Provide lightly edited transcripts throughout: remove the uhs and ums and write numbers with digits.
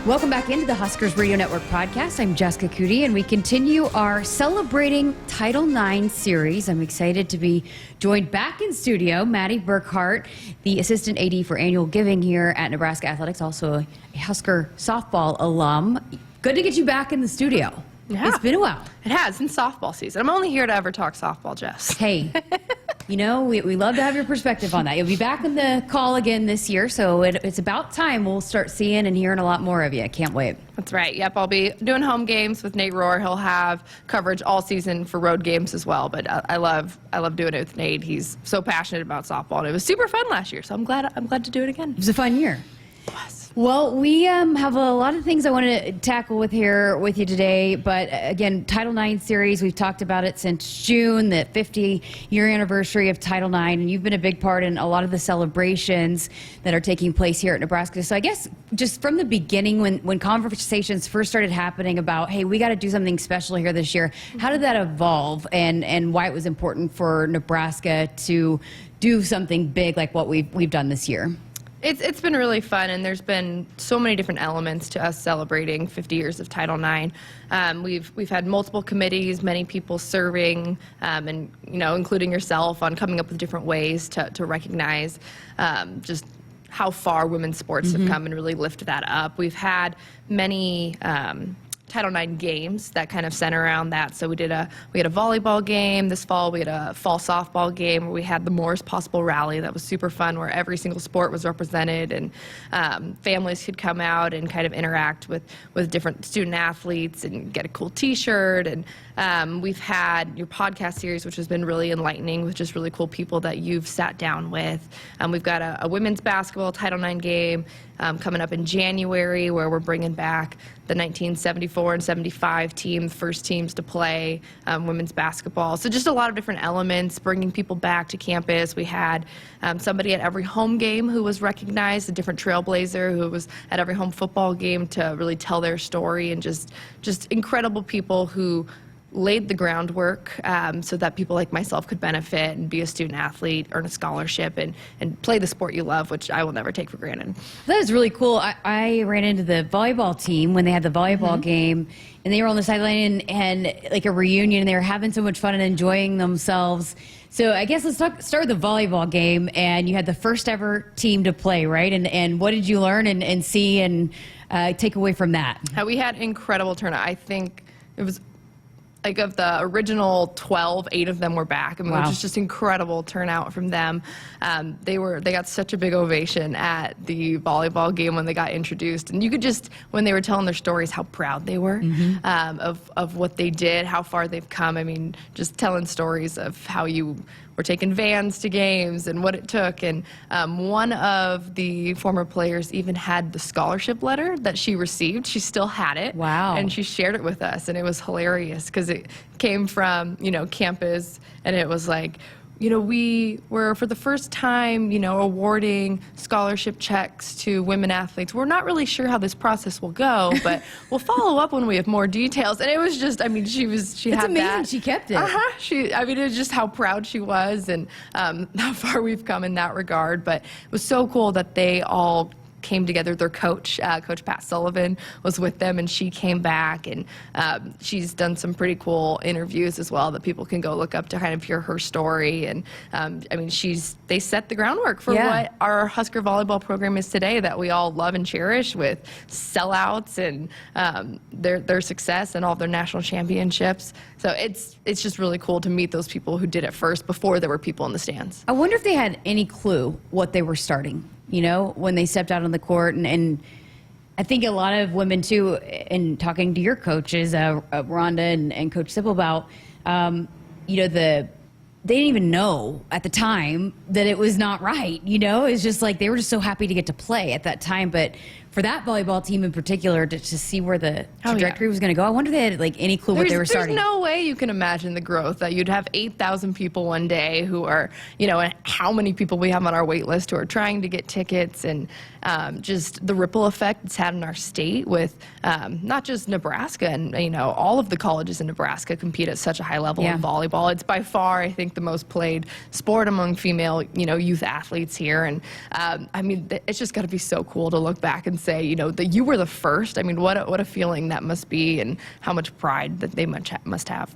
Welcome back into the Huskers Radio Network podcast. I'm Jessica Coody, and we continue our Celebrating Title IX series. I'm excited to be joined back in studio, Mattie Burkhardt, the Assistant AD for Annual Giving here at Nebraska Athletics, also a Husker Softball alum. Good to get you back in the studio. Yeah. It's been a while. It has, in softball season. I'm only here to ever talk softball, Jess. Hey, you know, we love to have your perspective on that. You'll be back in the call again this year, so it's about time we'll start seeing and hearing a lot more of you. I can't wait. That's right. Yep, I'll be doing home games with Nate Rohr. He'll have coverage all season for road games as well, but I love doing it with Nate. He's so passionate about softball, and it was super fun last year, so I'm glad to do it again. It was a fun year. Yes. Well, we have a lot of things I want to tackle with you today, but again, Title IX series, we've talked about it since June, the 50-year anniversary of Title IX, and you've been a big part in a lot of the celebrations that are taking place here at Nebraska. So I guess just from the beginning, when conversations first started happening about, hey, we got to do something special here this year, how did that evolve, and why it was important for Nebraska to do something big like what we've done this year? It's been really fun, and there's been so many different elements to us celebrating 50 years of Title IX. We've had multiple committees, many people serving, and including yourself, on coming up with different ways to recognize just how far women's sports have come and really lift that up. We've had many Title IX games that kind of center around that. So we had a volleyball game this fall. We had a fall softball game where we had the Morris Possible Rally. That was super fun, where every single sport was represented, and families could come out and kind of interact with different student athletes and get a cool T-shirt. And we've had your podcast series, which has been really enlightening, with just really cool people that you've sat down with. We've got a women's basketball Title IX game coming up in January, where we're bringing back the 1974 and 75 team, first teams to play women's basketball. So just a lot of different elements, bringing people back to campus. We had somebody at every home game who was recognized, a different Trailblazer who was at every home football game to really tell their story, and just incredible people who laid the groundwork so that people like myself could benefit and be a student athlete, earn a scholarship, and play the sport you love, which I will never take for granted. That was really cool. I ran into the volleyball team when they had the volleyball game, and they were on the sideline and like a reunion, and they were having so much fun and enjoying themselves. So I guess let's start with the volleyball game, and you had the first ever team to play, right? And what did you learn and see and take away from that? We had incredible turnout. I think it was, like, of the original 12, 8 of them were back. I mean, wow. It was just incredible turnout from them. They got such a big ovation at the volleyball game when they got introduced, and you could just, when they were telling their stories, how proud they were of what they did, how far they've come. I mean, just telling stories of how you were taking vans to games and what it took. And one of the former players even had the scholarship letter that she received. She still had it. Wow. And she shared it with us, and it was hilarious because it came from, campus, and it was like, we were, for the first time, awarding scholarship checks to women athletes. We're not really sure how this process will go, but we'll follow up when we have more details. And it was just, I mean, she had that. It's amazing she kept it. It was just how proud she was, and how far we've come in that regard. But it was so cool that they all came together. Their coach, Coach Pat Sullivan, was with them, and she came back, and she's done some pretty cool interviews as well that people can go look up to kind of hear her story. And they set the groundwork for what our Husker volleyball program is today, that we all love and cherish, with sellouts and their success and all their national championships. So it's just really cool to meet those people who did it first, before there were people in the stands. I wonder if they had any clue what they were starting, when they stepped out on the court. And I think a lot of women, too, in talking to your coaches, Rhonda and Coach Sipple, about, they didn't even know at the time that it was not right. It's just like they were just so happy to get to play at that time. But for that volleyball team in particular, to see where the trajectory was going to go, I wonder if they had any clue what they were starting. There's no way you can imagine the growth, that you'd have 8,000 people one day who are, and how many people we have on our wait list who are trying to get tickets, and just the ripple effect it's had in our state with not just Nebraska, and all of the colleges in Nebraska compete at such a high level in volleyball. It's by far, I think, the most played sport among female, youth athletes here, and it's just got to be so cool to look back and say, you know, that you were the first. I mean, what a feeling that must be, and how much pride that they must have.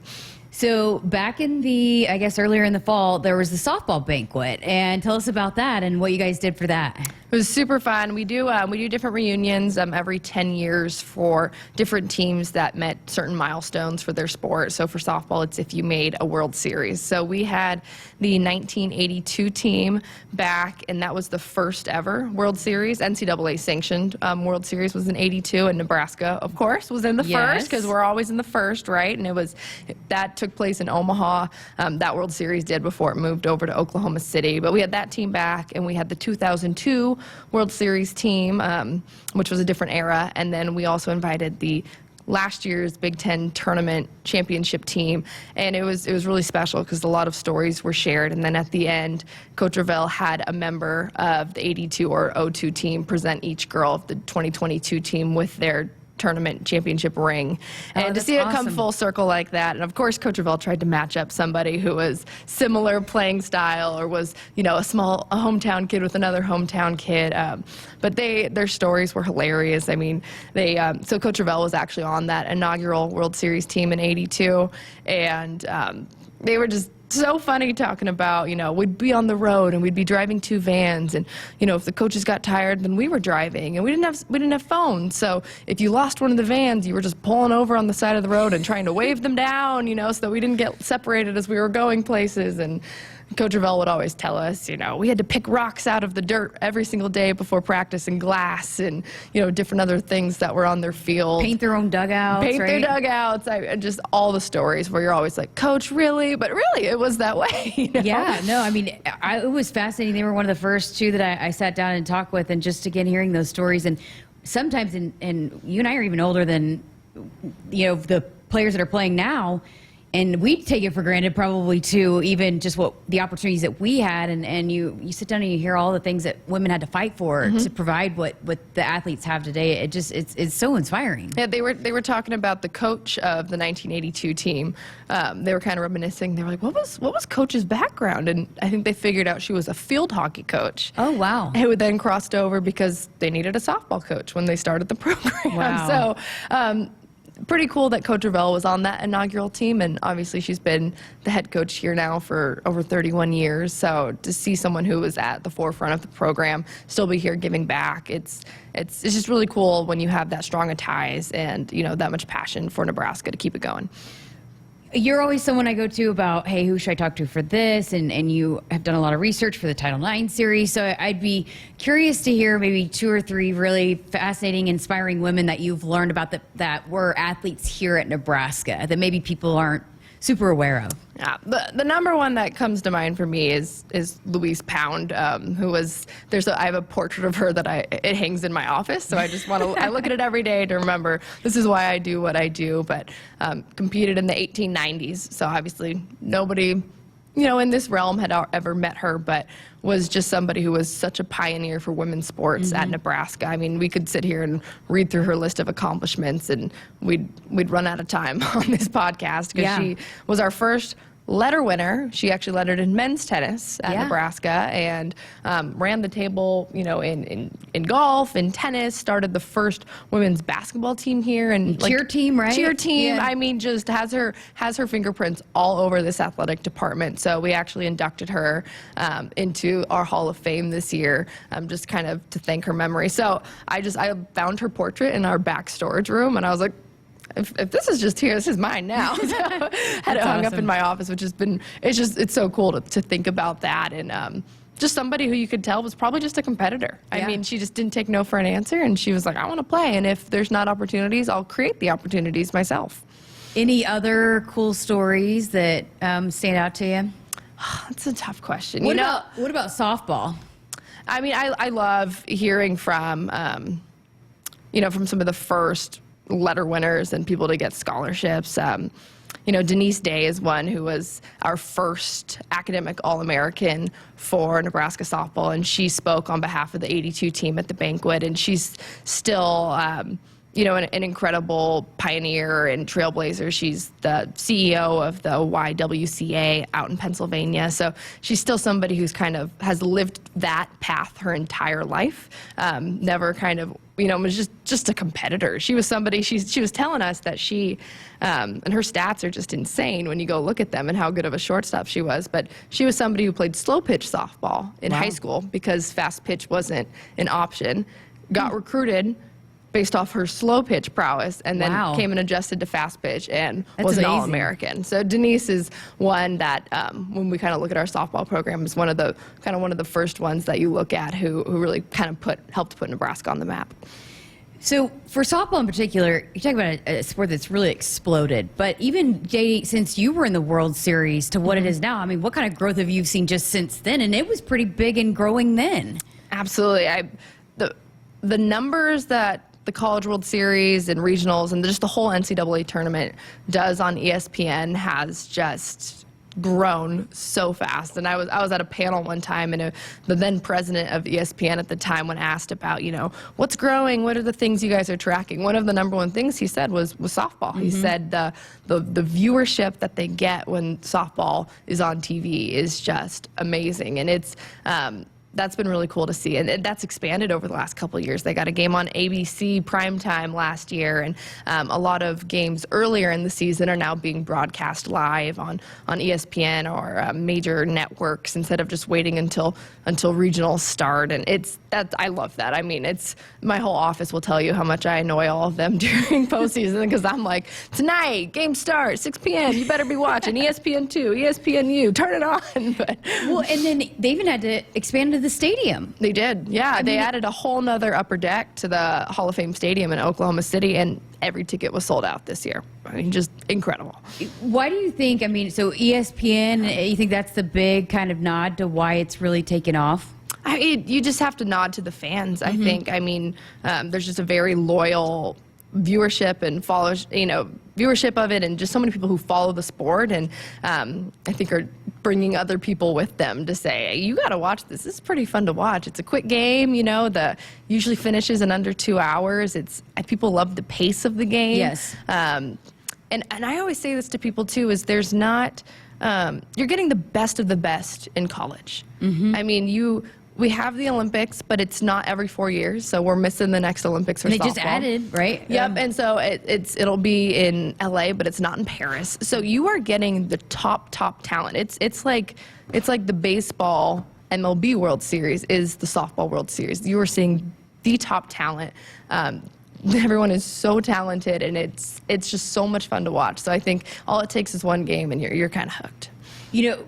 So back in the, I guess earlier in the fall, there was the softball banquet, and tell us about that and what you guys did for that. It was super fun. We do different reunions every 10 years for different teams that met certain milestones for their sport. So for softball, it's if you made a World Series. So we had the 1982 team back, and that was the first ever World Series. NCAA sanctioned World Series was in '82, and Nebraska, of course, was in the first, because we're always in the first, right? And that took place in Omaha. That World Series did before it moved over to Oklahoma City. But we had that team back, and we had the 2002 World Series team, which was a different era. And then we also invited the last year's Big Ten tournament championship team, and it was really special because a lot of stories were shared. And then at the end, Coach Revelle had a member of the 82 or 02 team present each girl of the 2022 team with their tournament championship ring. And to see it come full circle like that, and of course Coach Revelle tried to match up somebody who was similar playing style, or was, you know, a hometown kid with another hometown kid, but their stories were hilarious. I mean, so Coach Revelle was actually on that inaugural World Series team in '82, and they were just so funny talking about, you know, we'd be on the road and we'd be driving 2 vans, and, you know, if the coaches got tired, then we were driving, and we didn't have phones. So if you lost one of the vans, you were just pulling over on the side of the road and trying to wave them down, you know, so that we didn't get separated as we were going places. And Coach Revelle would always tell us, you know, we had to pick rocks out of the dirt every single day before practice, and glass, and, you know, different other things that were on their field. Paint their own dugouts, Paint their dugouts. Just all the stories where you're always like, Coach, really? But really, it was that way. You know? Yeah, no, I mean, it was fascinating. They were one of the first two that I sat down and talked with, and just again hearing those stories. And sometimes, and you and I are even older than, you know, the players that are playing now. And we take it for granted probably too, even just what the opportunities that we had, and you sit down and you hear all the things that women had to fight for to provide what the athletes have today. It's so inspiring. Yeah, they were talking about the coach of the 1982 team. They were kind of reminiscing. They were like, what was Coach's background? And I think they figured out she was a field hockey coach. Oh, wow. Who then crossed over because they needed a softball coach when they started the program. Wow. So pretty cool that Coach Revelle was on that inaugural team, and obviously she's been the head coach here now for over 31 years. So to see someone who was at the forefront of the program still be here giving back, it's just really cool when you have that strong of ties and, you know, that much passion for Nebraska to keep it going. You're always someone I go to about, hey, who should I talk to for this? And you have done a lot of research for the Title IX series. So I'd be curious to hear maybe 2 or 3 really fascinating, inspiring women that you've learned about that were athletes here at Nebraska that maybe people aren't super aware of. Yeah, the number one that comes to mind for me is Louise Pound, who was I have a portrait of her that it hangs in my office, so I just want to I look at it every day to remember this is why I do what I do. But competed in the 1890s, so obviously nobody, you know, in this realm had ever met her, but was just somebody who was such a pioneer for women's sports at Nebraska. I mean, we could sit here and read through her list of accomplishments, and we'd run out of time on this podcast, because she was our first letter winner. She actually lettered in men's tennis at Nebraska, and ran the table, you know, in golf, in tennis, started the first women's basketball team here, and cheer team, right? Cheer team. Yeah. I mean, just has her fingerprints all over this athletic department. So we actually inducted her into our Hall of Fame this year, just kind of to thank her memory. So I found her portrait in our back storage room, and I was like, if this is just here, this is mine now. So had it hung up in my office, which has been, it's so cool to think about that. And just somebody who you could tell was probably just a competitor. I mean, she just didn't take no for an answer, and she was like, I want to play, and if there's not opportunities, I'll create the opportunities myself. Any other cool stories that stand out to you? That's a tough question. What about softball? I mean, I love hearing from, you know, from some of the first letter winners and people to get scholarships. You know, Denise Day is one who was our first academic All-American for Nebraska softball, and she spoke on behalf of the 82 team at the banquet, and she's still an incredible pioneer and trailblazer. She's the CEO of the YWCA out in Pennsylvania. So she's still somebody who's kind of has lived that path her entire life. Never kind of, was just a competitor. She was somebody, she was telling us that she, and her stats are just insane when you go look at them and how good of a shortstop she was. But she was somebody who played slow pitch softball in high school because fast pitch wasn't an option. Got recruited based off her slow pitch prowess, and then came and adjusted to fast pitch and was an All-American. So Denise is one that, when we kind of look at our softball program, is one of the first ones that you look at who really kind of helped put Nebraska on the map. So for softball in particular, you talk about a sport that's really exploded. But even, Jay, since you were in the World Series to what it is now, I mean, what kind of growth have you seen just since then? And it was pretty big and growing then. Absolutely. The numbers that the College World Series and regionals and just the whole NCAA tournament does on ESPN has just grown so fast. And I was at a panel one time, and the then president of ESPN at the time, when asked about, what's growing, what are the things you guys are tracking, one of the number one things he said was softball. He said the viewership that they get when softball is on TV is just amazing. And it's that's been really cool to see, and that's expanded over the last couple of years. They got a game on ABC primetime last year, and a lot of games earlier in the season are now being broadcast live on ESPN or major networks instead of just waiting until regionals start. And I love that. I mean, my whole office will tell you how much I annoy all of them during postseason because I'm like, tonight, game start, 6 p.m., you better be watching ESPN2, ESPNU, turn it on. But, well, and then they even had to expand to the stadium. They did, yeah. They added a whole nother upper deck to the Hall of Fame Stadium in Oklahoma City, and every ticket was sold out this year. I mean, just incredible. Why do you think, so ESPN, you think that's the big kind of nod to why it's really taken off? You just have to nod to the fans, I think. I mean, there's just a very loyal viewership and viewership of it, and just so many people who follow the sport, and I think are bringing other people with them to say, hey, you got to watch this. This is pretty fun to watch. It's a quick game, the usually finishes in under 2 hours. People love the pace of the game. Yes. And I always say this to people too, is there's not, you're getting the best of the best in college. I mean, we have the Olympics, but it's not every 4 years, so we're missing the next Olympics for softball. They just added, right? Yep, and so it'll be in LA, but it's not in Paris. So you are getting the top talent. It's like the baseball MLB World Series is the softball World Series. You are seeing the top talent. Everyone is so talented, and it's just so much fun to watch. So I think all it takes is one game, and you're kind of hooked.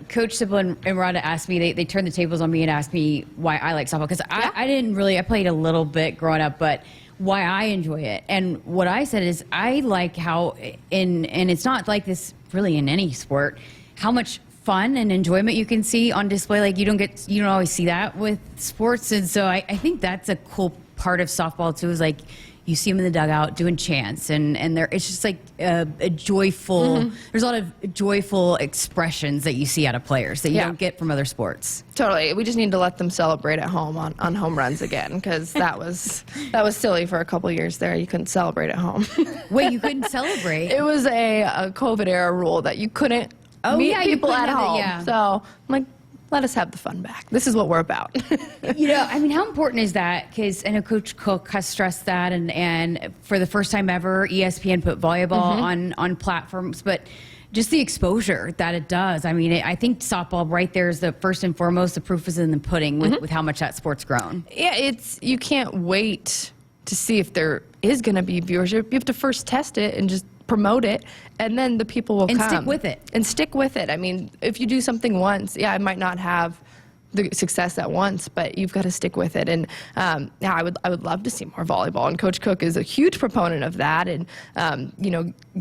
Coach Sibyl and Rhonda asked me, they turned the tables on me and asked me why I like softball. Because I played a little bit growing up, but why I enjoy it. And what I said is I like how, and it's not like this really in any sport, how much fun and enjoyment you can see on display. Like you don't always see that with sports. And so I think that's a cool part of softball too, is like, you see them in the dugout doing chants, and it's just like a joyful. There's a lot of joyful expressions that you see out of players that you don't get from other sports. Totally. We just need to let them celebrate at home on home runs again, because that was silly for a couple of years there. You couldn't celebrate at home. Wait, you couldn't celebrate? It was a COVID era rule that you couldn't meet people at home. So I'm like, let us have the fun back. This is what we're about. How important is that? Because I know Coach Cook has stressed that, and for the first time ever, ESPN put volleyball on platforms, but just the exposure that it does. I mean, I think softball right there is the first and foremost. The proof is in the pudding with how much that sport's grown. Yeah, you can't wait to see if there is going to be viewership. You have to first test it and just promote it, and then the people will come. And stick with it. I mean, if you do something once, it might not have the success at once, but you've got to stick with it. And I would love to see more volleyball. And Coach Cook is a huge proponent of that, and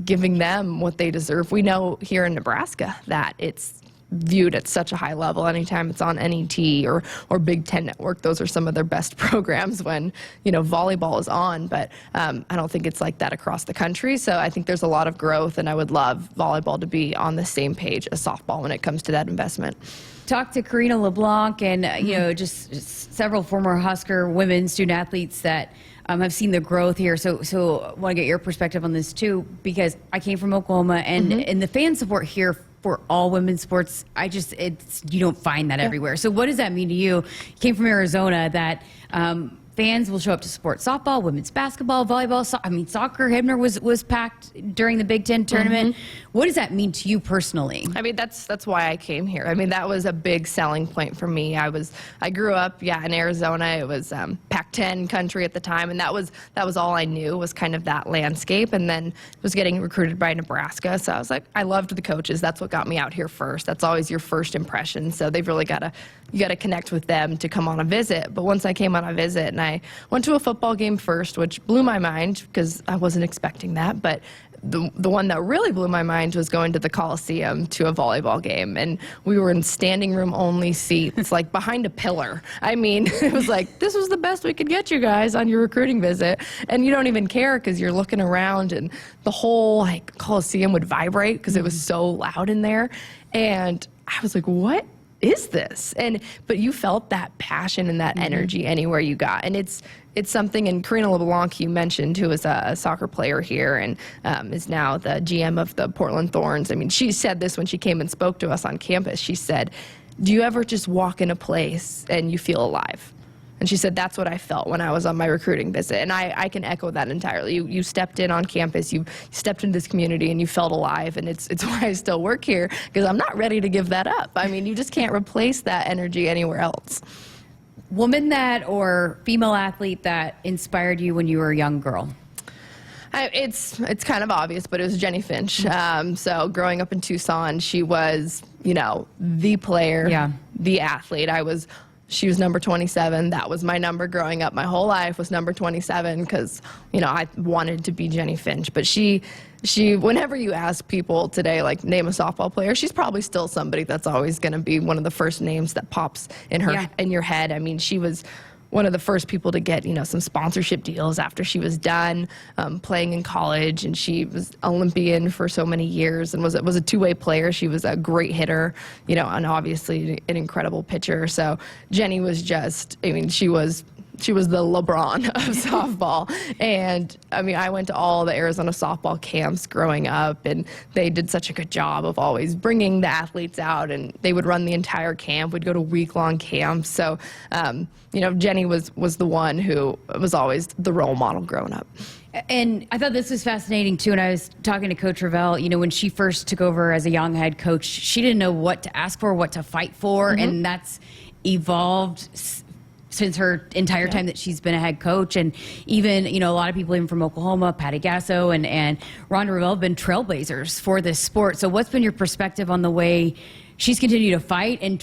giving them what they deserve. We know here in Nebraska that it's viewed at such a high level. Anytime it's on NET or Big Ten Network, those are some of their best programs when volleyball is on. But I don't think it's like that across the country. So I think there's a lot of growth, and I would love volleyball to be on the same page as softball when it comes to that investment. talked to Karina LeBlanc and, just several former Husker women student athletes that have seen the growth here. So I want to get your perspective on this too, because I came from Oklahoma and the fan support here for all women's sports, you don't find that everywhere. So what does that mean to you? You came from Arizona, that fans will show up to support softball, women's basketball, volleyball, soccer. Hibner was packed during the Big Ten tournament. What does that mean to you personally? I mean, that's why I came here. I mean, that was a big selling point for me. I grew up, in Arizona. It was Pac-10 country at the time, and that was all I knew, was kind of that landscape. And then was getting recruited by Nebraska, so I was like, I loved the coaches. That's what got me out here first. That's always your first impression. So they've really you got to connect with them to come on a visit. But once I came on a visit, and I went to a football game first, which blew my mind because I wasn't expecting that. But the one that really blew my mind was going to the Coliseum to a volleyball game, and we were in standing room only seats, like behind a pillar. I mean, it was like, this was the best we could get you guys on your recruiting visit, and you don't even care because you're looking around, and the whole Coliseum would vibrate because it was so loud in there, and I was like, what is this? But you felt that passion and that energy anywhere you got, and it's something. And Karina LeBlanc, you mentioned, who is a soccer player here and is now the GM of the Portland Thorns. I mean, she said this when she came and spoke to us on campus. She said, do you ever just walk in a place and you feel alive? And she said, that's what I felt when I was on my recruiting visit. And I can echo that entirely. You stepped in on campus, you stepped into this community, and you felt alive. And it's why I still work here, because I'm not ready to give that up. I mean, you just can't replace that energy anywhere else. Woman that or female athlete that inspired you when you were a young girl? It's kind of obvious, but it was Jenny Finch. So growing up in Tucson, she was, the player, the athlete. She was number 27. That was my number growing up. My whole life was number 27 because, I wanted to be Jenny Finch. But she, whenever you ask people today, like, name a softball player, she's probably still somebody that's always going to be one of the first names that pops in your head. I mean, she was one of the first people to get, some sponsorship deals after she was done playing in college, and she was Olympian for so many years and was a two-way player. She was a great hitter, and obviously an incredible pitcher. So Jenny was just, she was the LeBron of softball. And I went to all the Arizona softball camps growing up, and they did such a good job of always bringing the athletes out, and they would run the entire camp. We'd go to week-long camps. So, Jenny was the one who was always the role model growing up. And I thought this was fascinating too. And I was talking to Coach Revelle, when she first took over as a young head coach, she didn't know what to ask for, what to fight for. And that's evolved since her entire time that she's been a head coach. And even, a lot of people even from Oklahoma, Patty Gasso and Rhonda Revelle have been trailblazers for this sport. So what's been your perspective on the way she's continued to fight and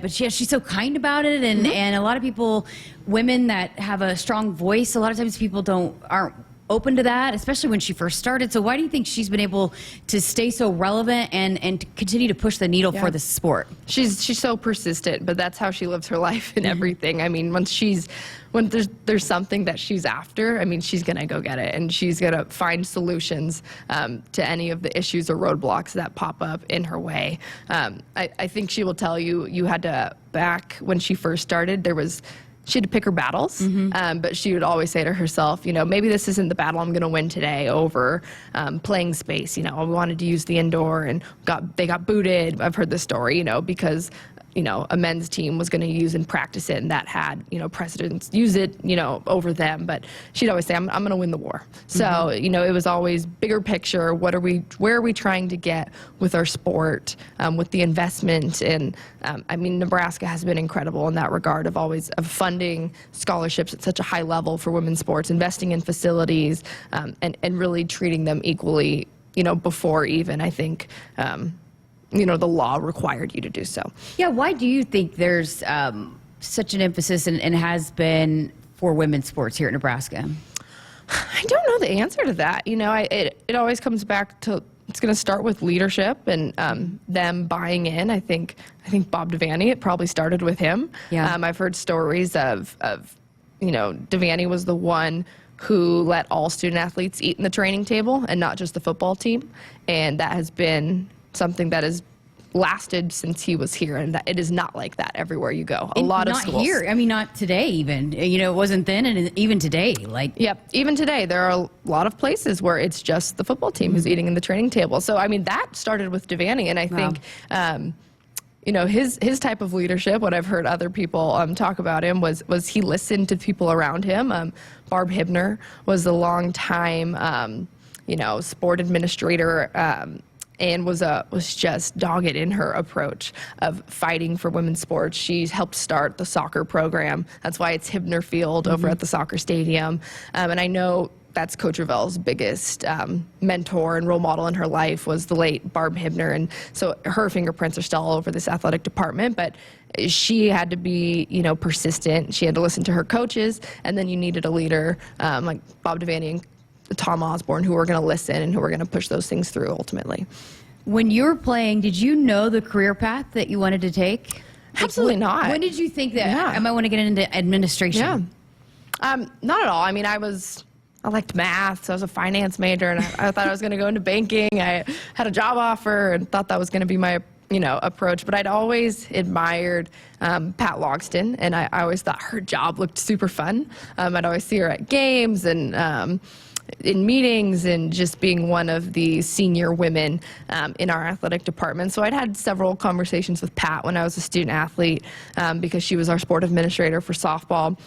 but she's so kind about it. And, and a lot of people, women that have a strong voice, a lot of times people aren't open to that, especially when she first started. So why do you think she's been able to stay so relevant and to continue to push the needle for the sport? She's so persistent, but that's how she lives her life and everything. I mean, when there's something that she's after, she's gonna go get it, and she's gonna find solutions to any of the issues or roadblocks that pop up in her way. I think she will tell you had to, back when she first started, she had to pick her battles, but she would always say to herself, maybe this isn't the battle I'm going to win today over playing space. We wanted to use the indoor, and they got booted. I've heard this story, because a men's team was going to use and practice it, and that had, precedents use it, over them. But she'd always say, I'm going to win the war. So, it was always bigger picture. Where are we trying to get with our sport, with the investment? And Nebraska has been incredible in that regard of funding scholarships at such a high level for women's sports, investing in facilities, and really treating them equally, before even, I think, the law required you to do so. Yeah, why do you think there's such an emphasis and has been for women's sports here at Nebraska? I don't know the answer to that. It always comes back to, it's going to start with leadership and them buying in. I think Bob Devaney, it probably started with him. Yeah. I've heard stories of Devaney was the one who let all student athletes eat in the training table and not just the football team. And that has been something that has lasted since he was here, and that it is not like that everywhere you go. A lot of schools. Not here. I mean, not today even. It wasn't then, and even today. Yep. Even today, there are a lot of places where it's just the football team who's eating in the training table. So, I mean, that started with Devaney, and I think, his type of leadership, what I've heard other people talk about him, was he listened to people around him. Barb Hibner was a long time, sport administrator, and was just dogged in her approach of fighting for women's sports. She helped start the soccer program. That's why it's Hibner Field over at the soccer stadium. And I know that's Coach Revelle's biggest mentor and role model in her life was the late Barb Hibner. And so her fingerprints are still all over this athletic department, but she had to be, persistent. She had to listen to her coaches, and then you needed a leader like Bob Devaney and Tom Osborne, who were going to listen and who were going to push those things through ultimately. When you were playing, did you know the career path that you wanted to take? Absolutely not. When did you think that I might want to get into administration? Yeah. Not at all. I mean, I liked math, so I was a finance major, and I thought I was going to go into banking. I had a job offer and thought that was going to be my approach. But I'd always admired Pat Logston, and I always thought her job looked super fun. I'd always see her at games and in meetings, and just being one of the senior women in our athletic department. So I'd had several conversations with Pat when I was a student athlete because she was our sport administrator for softball.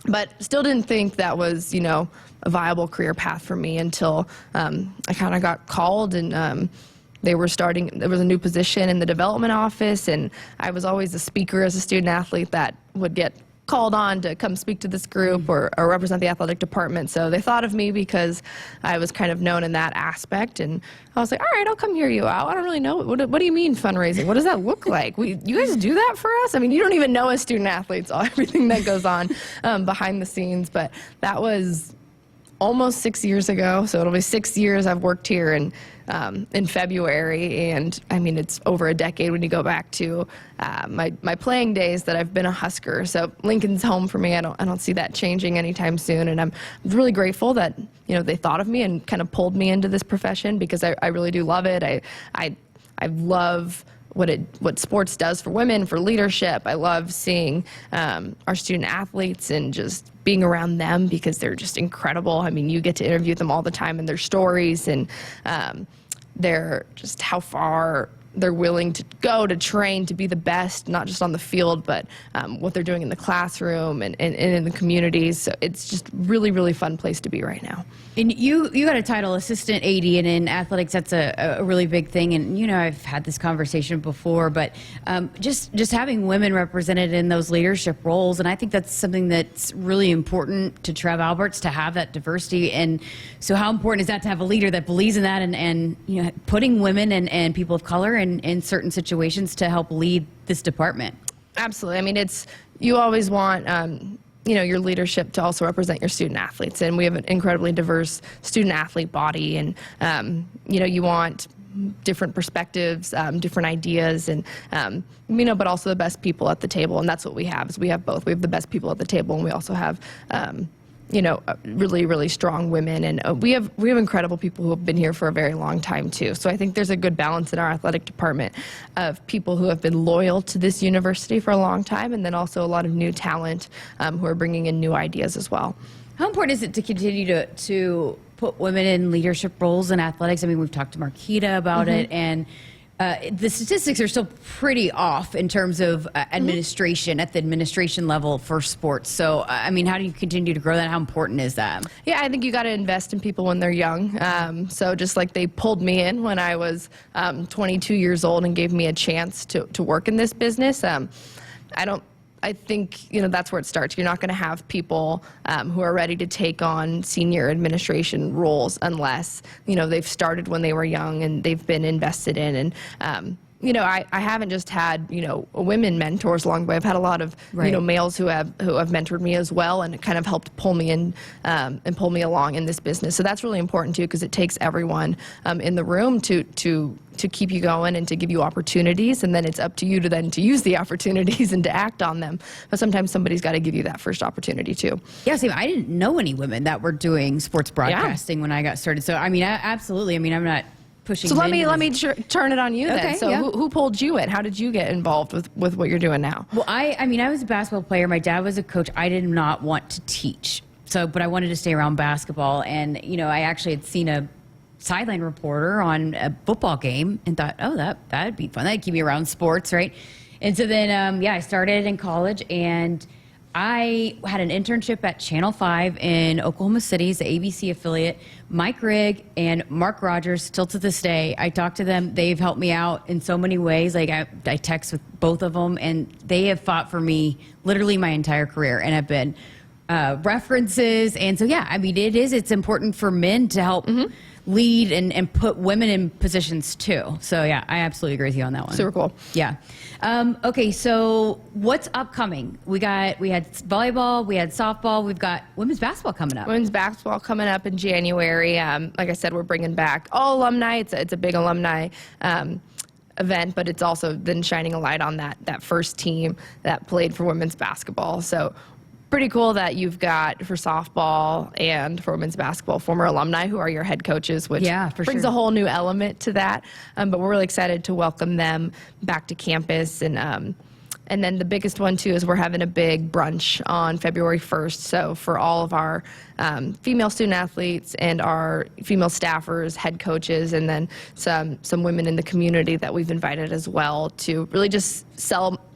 But still didn't think that was, a viable career path for me until I kind of got called, and there was a new position in the development office, and I was always a speaker as a student athlete that would get called on to come speak to this group or represent the athletic department. So they thought of me because I was kind of known in that aspect. And I was like, all right, I'll come hear you out. I don't really know. What do you mean fundraising? What does that look like? You guys do that for us? I mean, you don't even know as student athletes everything that goes on behind the scenes. But that was almost 6 years ago. So it'll be 6 years I've worked here in February. And I mean, it's over a decade when you go back to my playing days that I've been a Husker. So Lincoln's home for me. I don't see that changing anytime soon. And I'm really grateful that, they thought of me and kind of pulled me into this profession, because I really do love it. I love what sports does for women, for leadership. I love seeing our student athletes and just being around them, because they're just incredible. I mean, you get to interview them all the time and their stories, and they're just how far they're willing to go to train to be the best, not just on the field, but what they're doing in the classroom and in the communities. So it's just really, really fun place to be right now. And you got a title, assistant AD, and in athletics, that's a really big thing. And, I've had this conversation before, but just having women represented in those leadership roles, and I think that's something that's really important to Trev Alberts, to have that diversity. And so how important is that to have a leader that believes in that and putting women and people of color in certain situations to help lead this department? Absolutely. I mean, you always want your leadership to also represent your student athletes, and we have an incredibly diverse student athlete body, and you want different perspectives, different ideas, and but also the best people at the table, and that's what we have. Is we have both. We have the best people at the table, and we also have really, really strong women. And we have incredible people who have been here for a very long time, too. So I think there's a good balance in our athletic department of people who have been loyal to this university for a long time, and then also a lot of new talent who are bringing in new ideas as well. How important is it to continue to put women in leadership roles in athletics? I mean, we've talked to Marquita about it, and the statistics are still pretty off in terms of administration at the administration level for sports. So, I mean, how do you continue to grow that? How important is that? Yeah, I think you got to invest in people when they're young. So just like they pulled me in when I was 22 years old and gave me a chance to work in this business, I think, that's where it starts. You're not going to have people who are ready to take on senior administration roles unless, they've started when they were young and they've been invested in. And, I haven't just had, women mentors along the way. I've had a lot of, males who have mentored me as well, and it kind of helped pull me in and pull me along in this business. So that's really important, too, because it takes everyone in the room to keep you going and to give you opportunities, and then it's up to you to use the opportunities and to act on them. But sometimes somebody's got to give you that first opportunity, too. Yeah, see, I didn't know any women that were doing sports broadcasting when I got started. So, I mean, absolutely. I mean, I'm not pushing. So let men me turn it on you then. Okay, So yeah. who pulled you in? How did you get involved with what you're doing now? Well, I mean, I was a basketball player. My dad was a coach. I did not want to teach. So, but I wanted to stay around basketball. And, you know, I actually had seen a sideline reporter on a football game and thought, oh, that'd be fun. That'd keep me around sports, right? And so then, I started in college, and I had an internship at Channel 5 in Oklahoma City, the ABC affiliate. Mike Rigg and Mark Rogers, still to this day, I talk to them. They've helped me out in so many ways. Like I text with both of them, and they have fought for me literally my entire career, and have been references. And so, yeah, I mean, it's important for men to help lead and put women in positions too. So, yeah, I absolutely agree with you on that one. Super cool. Yeah. Okay, so what's upcoming? We had volleyball, we had softball, we've got women's basketball coming up. Women's basketball coming up in January. Like I said, we're bringing back all alumni. It's a big alumni event, but it's also then shining a light on that first team that played for women's basketball. So pretty cool that you've got for softball and for women's basketball former alumni who are your head coaches, which brings a whole new element to that. But we're really excited to welcome them back to campus. And then the biggest one, too, is we're having a big brunch on February 1st. So for all of our female student athletes and our female staffers, head coaches, and then some women in the community that we've invited as well to really just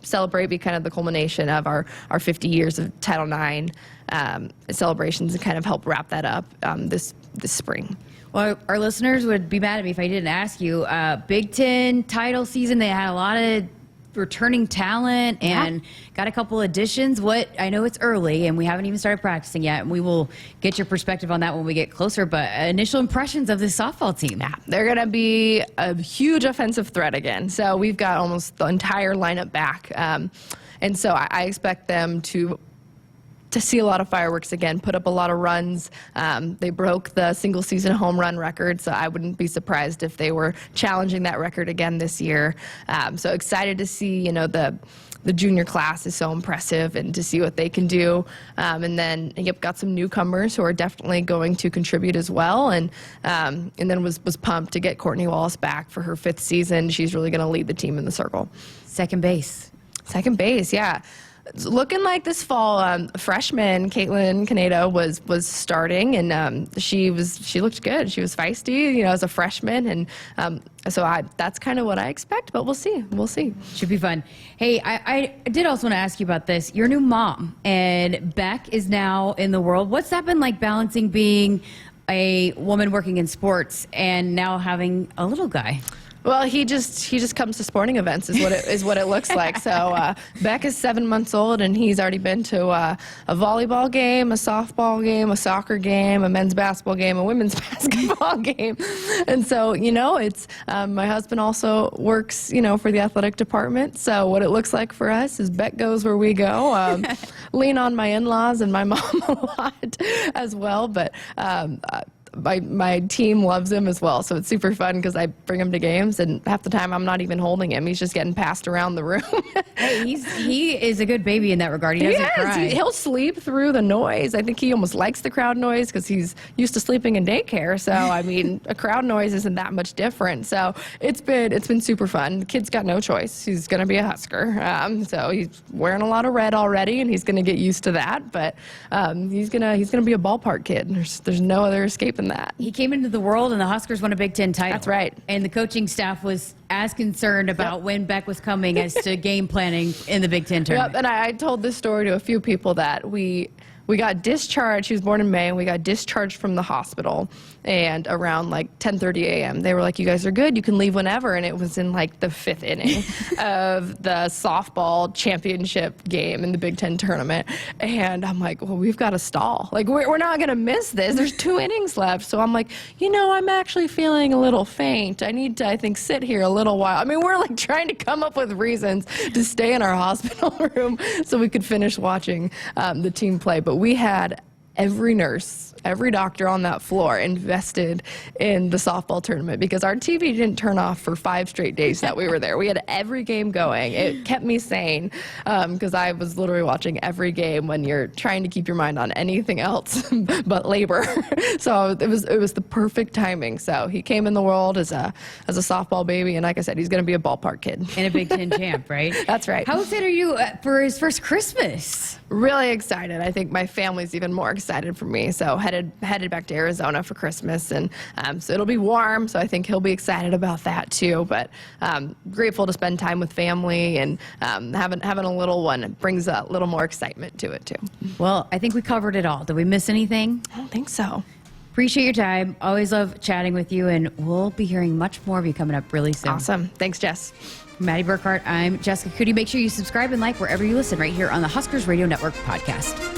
celebrate, be kind of the culmination of our 50 years of Title IX celebrations, and kind of help wrap that up this spring. Well, our listeners would be mad at me if I didn't ask you. Big Ten title season, they had a lot of returning talent and got a couple additions. I know it's early and we haven't even started practicing yet, and we will get your perspective on that when we get closer, but initial impressions of this softball team. Yeah, they're going to be a huge offensive threat again. So we've got almost the entire lineup back. And so I expect them to see a lot of fireworks again, put up a lot of runs. They broke the single season home run record, so I wouldn't be surprised if they were challenging that record again this year. So excited to see, the junior class is so impressive, and to see what they can do. And then, got some newcomers who are definitely going to contribute as well. And then was pumped to get Courtney Wallace back for her 5th season. She's really going to lead the team in the circle. Second base, yeah. It's looking like this fall, freshman Caitlin Canedo was starting, and she looked good. She was feisty, as a freshman, and so that's kind of what I expect. But we'll see. Should be fun. Hey, I did also want to ask you about this. Your new mom, and Beck is now in the world. What's that been like, balancing being a woman working in sports and now having a little guy? Well, he just comes to sporting events is what it looks like. So Beck is 7 months old, and he's already been to a volleyball game, a softball game, a soccer game, a men's basketball game, a women's basketball game. And so, it's my husband also works, for the athletic department. So what it looks like for us is Beck goes where we go. Lean on my in-laws and my mom a lot as well, but my team loves him as well, so it's super fun because I bring him to games, and half the time I'm not even holding him. He's just getting passed around the room. Hey, he is a good baby in that regard. He doesn't cry. He'll sleep through the noise. I think he almost likes the crowd noise because he's used to sleeping in daycare. So I mean, a crowd noise isn't that much different. So it's been super fun. The kid's got no choice. He's going to be a Husker. So he's wearing a lot of red already, and he's going to get used to that. But he's gonna be a ballpark kid. There's no other escaping that. He came into the world, and the Huskers won a Big Ten title. That's right. And the coaching staff was as concerned about when Beck was coming as to game planning in the Big Ten tournament. Yep, and I told this story to a few people that we got discharged. She was born in May, and we got discharged from the hospital. And around like 10:30 a.m., they were like, "You guys are good. You can leave whenever." And it was in like the 5th inning of the softball championship game in the Big Ten tournament. And I'm like, "Well, we've got to stall. Like, we're not going to miss this. There's 2 innings left." So I'm like, I'm actually feeling a little faint. I need to, I think, sit here a little while. I mean, we're like trying to come up with reasons to stay in our hospital room so we could finish watching the team play. But we had every nurse, every doctor on that floor invested in the softball tournament because our TV didn't turn off for 5 straight days that we were there. We had every game going. It kept me sane because I was literally watching every game when you're trying to keep your mind on anything else but labor. So it was the perfect timing. So he came in the world as a softball baby, and like I said, he's going to be a ballpark kid. And a Big Ten champ, right? That's right. How excited are you for his first Christmas? Really excited. I think my family's even more excited for me. So headed back to Arizona for Christmas, and so it'll be warm. So I think he'll be excited about that too. But grateful to spend time with family, and having a little one brings a little more excitement to it too. Well, I think we covered it all. Did we miss anything? I don't think so. Appreciate your time. Always love chatting with you, and we'll be hearing much more of you coming up really soon. Awesome. Thanks, Jess. Mattie Burkhardt, I'm Jessica Coody. Make sure you subscribe and like wherever you listen right here on the Huskers Radio Network podcast.